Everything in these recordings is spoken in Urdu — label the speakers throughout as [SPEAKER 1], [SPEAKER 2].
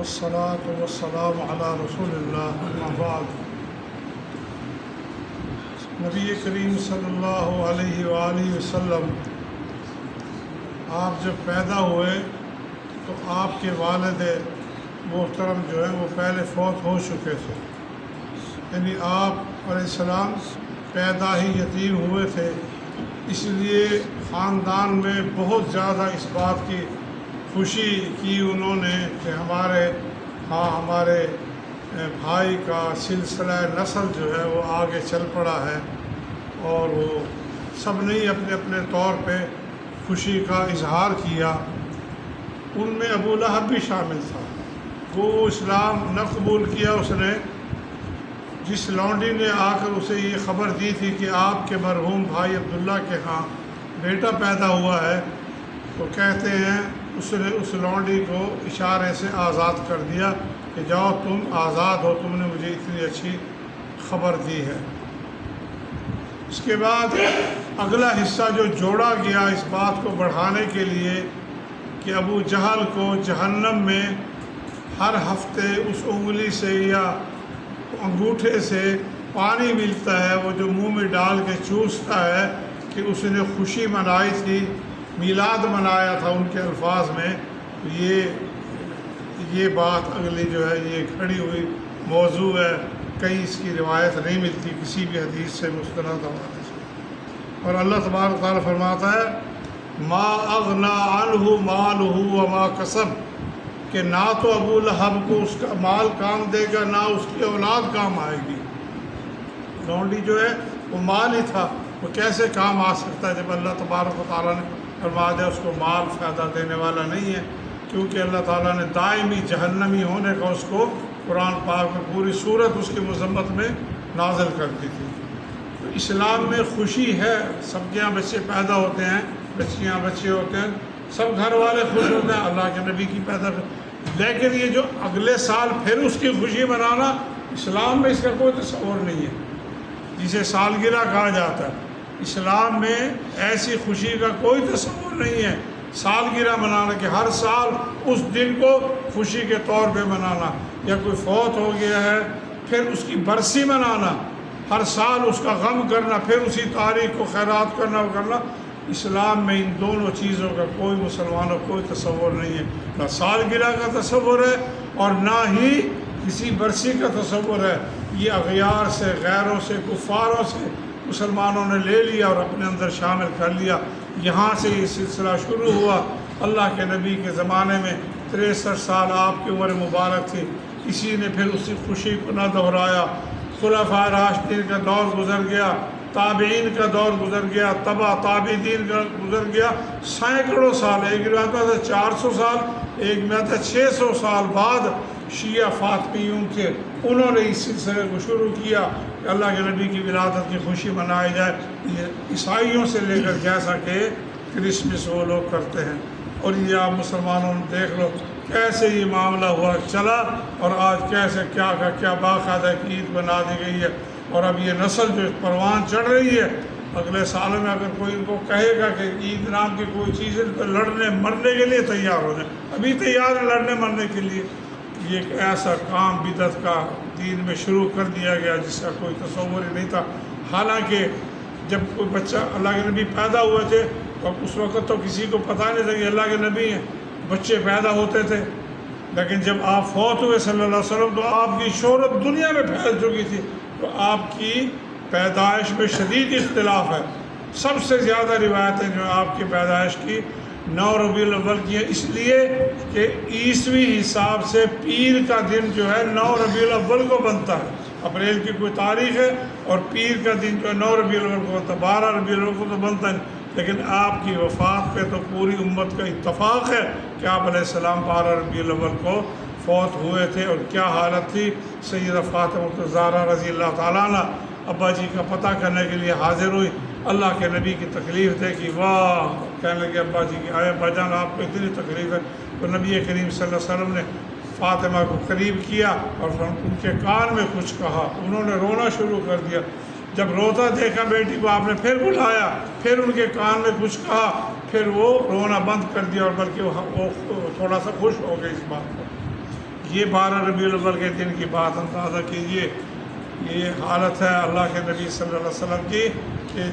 [SPEAKER 1] والصلاة والسلام علی رسول اللہ اما بعد۔ نبی کریم صلی اللہ علیہ وآلہ وسلم آپ جب پیدا ہوئے تو آپ کے والد محترم جو ہیں وہ پہلے فوت ہو چکے تھے، یعنی آپ علیہ السلام پیدا ہی یتیم ہوئے تھے۔ اس لیے خاندان میں بہت زیادہ اس بات کی خوشی کی انہوں نے کہ ہمارے بھائی کا سلسلہ نسل جو ہے وہ آگے چل پڑا ہے، اور وہ سب نے اپنے اپنے طور پہ خوشی کا اظہار کیا۔ ان میں ابو لہب بھی شامل تھا۔ وہ اسلام نہ قبول کیا اس نے۔ جس لونڈی نے آ کر اسے یہ خبر دی تھی کہ آپ کے مرحوم بھائی عبداللہ کے ہاں بیٹا پیدا ہوا ہے، تو کہتے ہیں اس نے اس لونڈی کو اشارے سے آزاد کر دیا کہ جاؤ تم آزاد ہو، تم نے مجھے اتنی اچھی خبر دی ہے۔ اس کے بعد اگلا حصہ جو جوڑا گیا اس بات کو بڑھانے کے لیے کہ ابو جہل کو جہنم میں ہر ہفتے اس انگلی سے یا انگوٹھے سے پانی ملتا ہے، وہ جو منہ میں ڈال کے چوستا ہے کہ اس نے خوشی منائی تھی، میلاد منایا تھا ان کے الفاظ میں۔ یہ بات اگلی جو ہے یہ کھڑی ہوئی موضوع ہے، کہیں اس کی روایت نہیں ملتی کسی بھی حدیث سے مستند حوالے سے۔ اور اللہ تبارک تعالیٰ فرماتا ہے ما اغنا عنہ مالہ وما کسب، کہ نہ تو ابو لہب کو اس کا مال کام دے گا، نہ اس کی اولاد کام آئے گی۔ لونڈی جو ہے وہ مال ہی تھا، وہ کیسے کام آ سکتا ہے جب اللہ تبارک و تعالیٰ نے فرما دیا اس کو مال فائدہ دینے والا نہیں ہے، کیونکہ اللہ تعالیٰ نے دائمی جہنمی ہونے کا اس کو قرآن پاک میں پوری صورت اس کی مذمت میں نازل کر دی تھی۔ تو اسلام میں خوشی ہے، سب کے یہاں بچے پیدا ہوتے ہیں، بچیاں بچے ہوتے ہیں، سب گھر والے خوش ہوتے ہیں اللہ کے نبی کی پیدا کر، لیکن یہ جو اگلے سال پھر اس کی خوشی منانا، اسلام میں اس کا کوئی تصور نہیں ہے، جسے سالگرہ کہا جاتا ہے۔ اسلام میں ایسی خوشی کا کوئی تصور نہیں ہے، سالگرہ منانا کہ ہر سال اس دن کو خوشی کے طور پہ منانا، یا کوئی فوت ہو گیا ہے پھر اس کی برسی منانا، ہر سال اس کا غم کرنا، پھر اسی تاریخ کو خیرات کرنا کرنا۔ اسلام میں ان دونوں چیزوں کا کوئی مسلمانوں کوئی تصور نہیں ہے، نہ سالگرہ کا تصور ہے اور نہ ہی کسی برسی کا تصور ہے۔ یہ اغیار سے، غیروں سے، کفاروں سے مسلمانوں نے لے لیا اور اپنے اندر شامل کر لیا۔ یہاں سے یہ سلسلہ شروع ہوا۔ اللہ کے نبی کے زمانے میں 63 سال آپ کی عمر مبارک تھی، کسی نے پھر اسی خوشی کو نہ دہرایا۔ خلفائے راشدین کا دور گزر گیا، تابعین کا دور گزر گیا، تبع تابعین کا گزر گیا، سینکڑوں سال، ایک روایت میں آتا 400 سال، ایک میں آتا 600 سال بعد شیعہ فاطمیون تھے، انہوں نے اس سلسلے کو شروع کیا کہ اللہ کے نبی کی ولادت کی خوشی منائی جائے۔ یہ عیسائیوں سے لے کر جیسا کہ کرسمس وہ لوگ کرتے ہیں، اور یہ آپ مسلمانوں نے دیکھ لو کیسے یہ معاملہ ہوا چلا، اور آج کیسے کیا باقاعدہ عید بنا دی گئی ہے۔ اور اب یہ نسل جو پروان چڑھ رہی ہے، اگلے سالوں میں اگر کوئی ان کو کہے گا کہ عید نام کی کوئی چیز ہے تو لڑنے مرنے کے لیے تیار ہو جائیں، ابھی تیار ہے لڑنے مرنے کے لیے۔ یہ ایک ایسا کام بدعت کا دین میں شروع کر دیا گیا جس کا کوئی تصور ہی نہیں تھا۔ حالانکہ جب کوئی بچہ اللہ کے نبی پیدا ہوئے تھے تو اس وقت تو کسی کو پتہ نہیں تھا کہ اللہ کے نبی ہیں، بچے پیدا ہوتے تھے، لیکن جب آپ فوت ہوئے صلی اللہ علیہ وسلم تو آپ کی شہرت دنیا میں پھیل چکی تھی، تو آپ کی پیدائش میں شدید اختلاف ہے۔ سب سے زیادہ روایتیں جو آپ کی پیدائش کی 9 ربیع الاول کی ہے، اس لیے کہ عیسوی حساب سے پیر کا دن جو ہے 9 ربیع الاول کو بنتا ہے، اپریل کی کوئی تاریخ ہے اور پیر کا دن جو ہے 9 ربیع الاول کو بنتا ہے، 12 ربیع الاول کو تو بنتا ہے، لیکن آپ کی وفات پہ تو پوری امت کا اتفاق ہے کہ آپ علیہ السلام 12 ربیع الاول کو فوت ہوئے تھے۔ اور کیا حالت تھی، سیدہ فاطمہ الزہرا رضی اللہ تعالیٰ عنہ ابا جی کا پتہ کرنے کے لیے حاضر ہوئی، اللہ کے نبی کی تکلیف دیکھی، واہ، کہنے لگے ابا جی کی آئے ابا جان آپ کو اتنی تکلیف ہے، تو نبی کریم صلی اللہ علیہ وسلم نے فاطمہ کو قریب کیا اور ان کے کان میں کچھ کہا، انہوں نے رونا شروع کر دیا۔ جب روتا دیکھا بیٹی کو آپ نے پھر بلایا، پھر ان کے کان میں کچھ کہا، پھر وہ رونا بند کر دیا، اور بلکہ وہ تھوڑا سا خوش ہو گئے اس بات پر۔ یہ 12 ربیع الاول کے دن کی بات اندازہ کیجئے، یہ حالت ہے اللہ کے نبی صلی اللہ علیہ وسلم کی کہ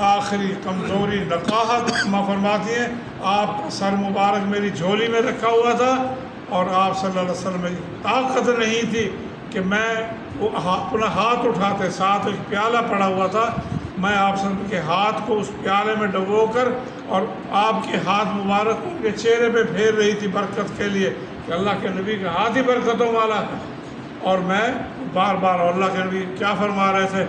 [SPEAKER 1] آخری کمزوری نقاہت ماں فرماتی ہیں آپ کا سر مبارک میری جھولی میں رکھا ہوا تھا، اور آپ صلی اللہ علیہ وسلم میں طاقت نہیں تھی کہ میں اپنا ہاتھ اٹھاتے، ساتھ ایک پیالہ پڑا ہوا تھا، میں آپ صلی اللہ علیہ وسلم کے ہاتھ کو اس پیالے میں ڈبو کر اور آپ کے ہاتھ مبارک ان کے چہرے پہ پھیر رہی تھی برکت کے لیے کہ اللہ کے نبی کا ہاتھ ہی برکتوں والا ہے، اور میں بار بار اللہ کے نبی کیا فرما رہے تھے،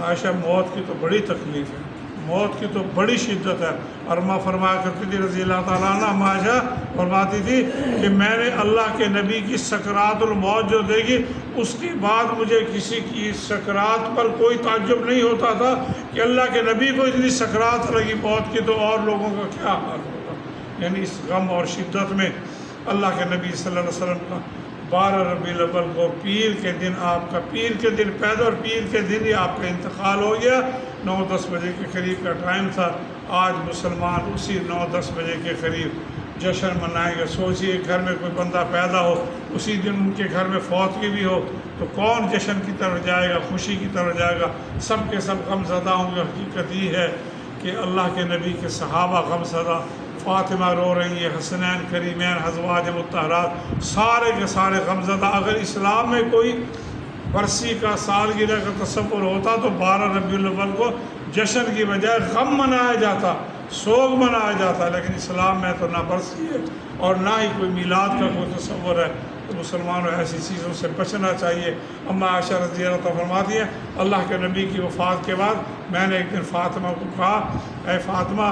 [SPEAKER 1] عائشہ موت کی تو بڑی تکلیف ہے، موت کی تو بڑی شدت ہے، اور ماں فرمایا کرتی تھی رضی اللہ تعالیٰ عنہ، عائشہ فرماتی تھی کہ میں نے اللہ کے نبی کی سکرات الموت جو دیکھی اس کے بعد مجھے کسی کی سکرات پر کوئی تعجب نہیں ہوتا تھا کہ اللہ کے نبی کو اتنی سکرات لگی موت کی تو اور لوگوں کا کیا حال ہوگا۔ یعنی اس غم اور شدت میں اللہ کے نبی صلی اللہ علیہ وسلم کا 12 ربیع الاول کو پیر کے دن، آپ کا پیر کے دن پیدا اور پیر کے دن ہی آپ کا انتقال ہو گیا، 9-10 بجے کے قریب کا ٹائم تھا۔ آج مسلمان اسی 9-10 بجے کے قریب جشن منائیں گے۔ سوچئے گھر میں کوئی بندہ پیدا ہو، اسی دن ان کے گھر میں فوتگی بھی ہو تو کون جشن کی طرف جائے گا، خوشی کی طرف جائے گا؟ سب کے سب غم زدہ ہوں گے۔ حقیقت یہ ہے کہ اللہ کے نبی کے صحابہ غم زدہ، فاطمہ رو رہی ہے، حسنین کریمین ازواج مطہرات سارے کے سارے غم زدہ۔ اگر اسلام میں کوئی برسی کا سالگرہ کا تصور ہوتا تو 12 ربیع الاول کو جشن کی بجائے غم منایا جاتا، سوگ منایا جاتا، لیکن اسلام میں تو نہ برسی ہے اور نہ ہی کوئی میلاد کا کوئی تصور ہے، تو مسلمانوں ایسی چیزوں سے بچنا چاہیے۔ اماں عائشہ رضی اللہ تعالیٰ فرماتی ہیں اللہ کے نبی کی وفات کے بعد میں نے ایک دن فاطمہ کو کہا، اے فاطمہ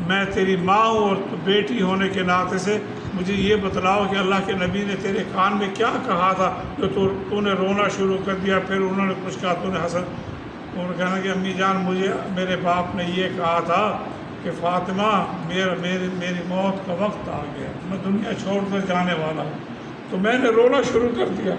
[SPEAKER 1] میں تیری ماں ہوں اور بیٹی ہونے کے ناطے سے مجھے یہ بتلاؤ کہ اللہ کے نبی نے تیرے کان میں کیا کہا تھا جو تو نے رونا شروع کر دیا، پھر انہوں نے کچھ کہا، تو نے حسن انہوں نے کہا کہ امی جان مجھے میرے باپ نے یہ کہا تھا کہ فاطمہ میری موت کا وقت آ گیا، میں دنیا چھوڑ کر جانے والا ہوں، تو میں نے رونا شروع کر دیا۔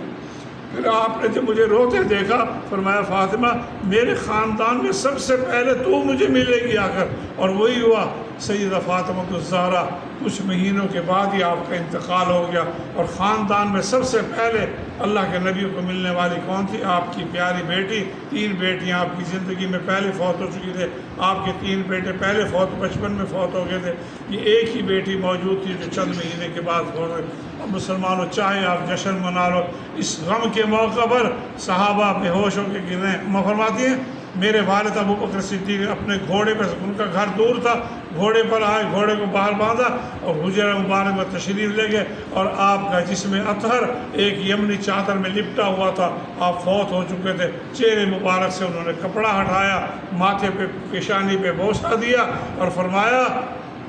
[SPEAKER 1] پھر آپ نے جب مجھے روتے دیکھا فرمایا فاطمہ میرے خاندان میں سب سے پہلے تو مجھے ملے گی آ کر، اور وہی ہوا۔ سیدہ فاطمہ الزہرا کچھ مہینوں کے بعد ہی آپ کا انتقال ہو گیا، اور خاندان میں سب سے پہلے اللہ کے نبی کو ملنے والی کون تھی؟ آپ کی پیاری بیٹی۔ 3 بیٹیاں آپ کی زندگی میں پہلے فوت ہو چکی تھے، آپ کے 3 بیٹے پہلے بچپن میں فوت ہو گئے تھے، یہ ایک ہی بیٹی موجود تھی جو چند مہینے کے بعد فوت ہوئی۔ اب مسلمانوں چاہے آپ جشن منا لو، اس غم کے موقع پر صحابہ بے ہوش ہو کے گرے۔ ماں فرماتی ہیں میرے والد ابو بکر صدیق اپنے گھوڑے پر، ان کا گھر دور تھا، گھوڑے پر آئے، گھوڑے کو باہر باندھا اور حجرہ مبارک میں تشریف لے گئے، اور آپ کا جسم اطہر ایک یمنی چادر میں لپٹا ہوا تھا، آپ فوت ہو چکے تھے۔ چہرے مبارک سے انہوں نے کپڑا ہٹایا، ماتھے پہ پیشانی پہ بوسہ دیا اور فرمایا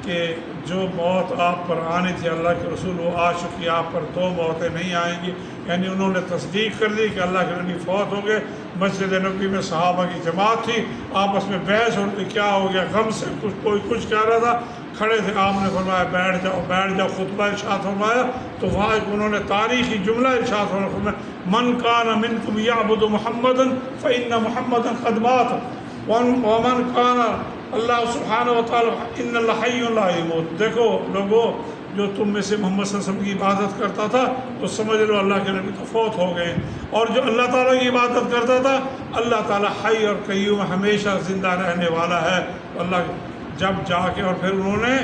[SPEAKER 1] کہ جو موت آپ پر آنی تھی اللہ کے رسول وہ آ چکی، آپ پر 2 موتیں نہیں آئیں گی۔ یعنی انہوں نے تصدیق کر دی کہ اللہ کے نبی فوت ہو گئے۔ مسجد نبوی میں صحابہ کی جماعت تھی، آپس میں بحث ہو رہی تھی کیا ہو گیا، غم سے کوئی کچھ کہہ رہا تھا، کھڑے تھے، آپ نے فرمایا بیٹھ جاؤ، خطبہ ارشاد فرمایا تو وہاں ایک انہوں نے تاریخی جملہ ارشاد فرمایا، من کان منکم یعبد محمدا فإن محمدا قد مات ومن کان اللہ سبحانہ وتعالی ان اللہ حی لا یموت۔ دیکھو لوگو، جو تم میں سے محمد صلی اللہ علیہ وسلم کی عبادت کرتا تھا تو سمجھ لو اللہ کے نبی تو فوت ہو گئے، اور جو اللہ تعالیٰ کی عبادت کرتا تھا اللہ تعالیٰ حی اور قیوم ہمیشہ زندہ رہنے والا ہے۔ اللہ جب جا کے اور پھر انہوں نے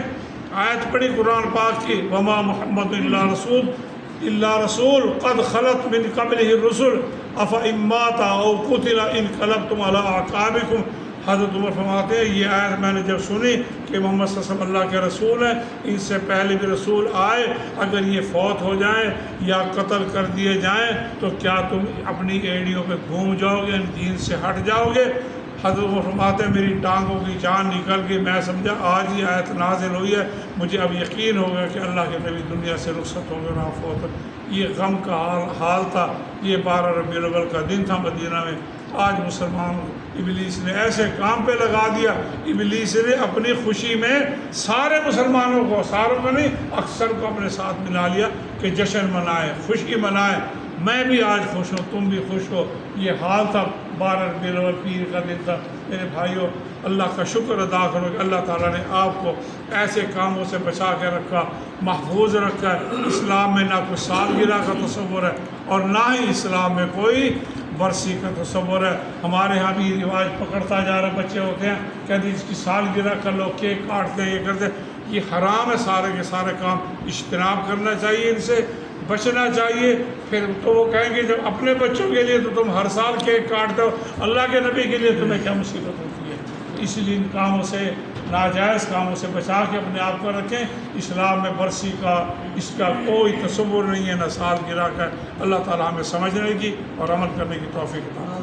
[SPEAKER 1] آیت پڑھی قرآن پاک کی، وما محمد الا رسول قد خلت من قبلہ الرسل افإن مات او قتل انقلبتم علی اعقابکم۔ حضرت عمر فرماتے ہیں یہ آیت میں نے جب سنی کہ محمد صلی اللہ علیہ وسلم اللہ کے رسول ہیں، ان سے پہلے بھی رسول آئے، اگر یہ فوت ہو جائیں یا قتل کر دیے جائیں تو کیا تم اپنی ایڑیوں پہ گھوم جاؤ گے، دین سے ہٹ جاؤ گے؟ حضرت عمر فرماتے ہیں میری ٹانگوں کی جان نکل گئی، میں سمجھا آج ہی آیت نازل ہوئی ہے، مجھے اب یقین ہو گیا کہ اللہ کے نبی دنیا سے رخصت ہو گئے، آپ فوت۔ یہ غم کا حال تھا، یہ 12 ربیع الاول کا دن تھا مدینہ میں۔ آج مسلمانوں ابلیس نے ایسے کام پہ لگا دیا، ابلیس نے اپنی خوشی میں سارے مسلمانوں کو، ساروں کو نہیں اکثر کو اپنے ساتھ ملا لیا کہ جشن منائے، خوشی منائے، میں بھی آج خوش ہوں، تم بھی خوش ہو۔ یہ حال تھا 12 ربیع الاول پیر کا دن تھا۔ میرے بھائیوں اللہ کا شکر ادا کرو کہ اللہ تعالیٰ نے آپ کو ایسے کاموں سے بچا کے رکھا، محفوظ رکھا ہے۔ اسلام میں نہ کوئی سالگرہ کا تصور ہے اور نہ ہی اسلام میں کوئی برسی کا تصور ہے۔ ہمارے ہاں بھی یہ رواج پکڑتا جا رہا ہے، بچے ہوتے ہیں کہتے ہیں اس کی سالگرہ کر لو، کیک کاٹتے ہیں، یہ کرتے ہیں۔ یہ حرام ہے، سارے کے سارے کام اجتناب کرنا چاہیے، ان سے بچنا چاہیے۔ پھر تو وہ کہیں گے جب اپنے بچوں کے لیے تو تم ہر سال کیک کاٹتے ہو، اللہ کے نبی کے لیے تمہیں کیا مصیبت ہوتی ہے؟ اس لیے ان کاموں سے، ناجائز کاموں سے بچا کے اپنے آپ کو رکھیں۔ اسلام میں برسی کا، اس کا کوئی تصور نہیں ہے، نہ سالگرہ کا۔ اللہ تعالیٰ ہمیں سمجھنے کی اور عمل کرنے کی توفیق عطا فرمائے۔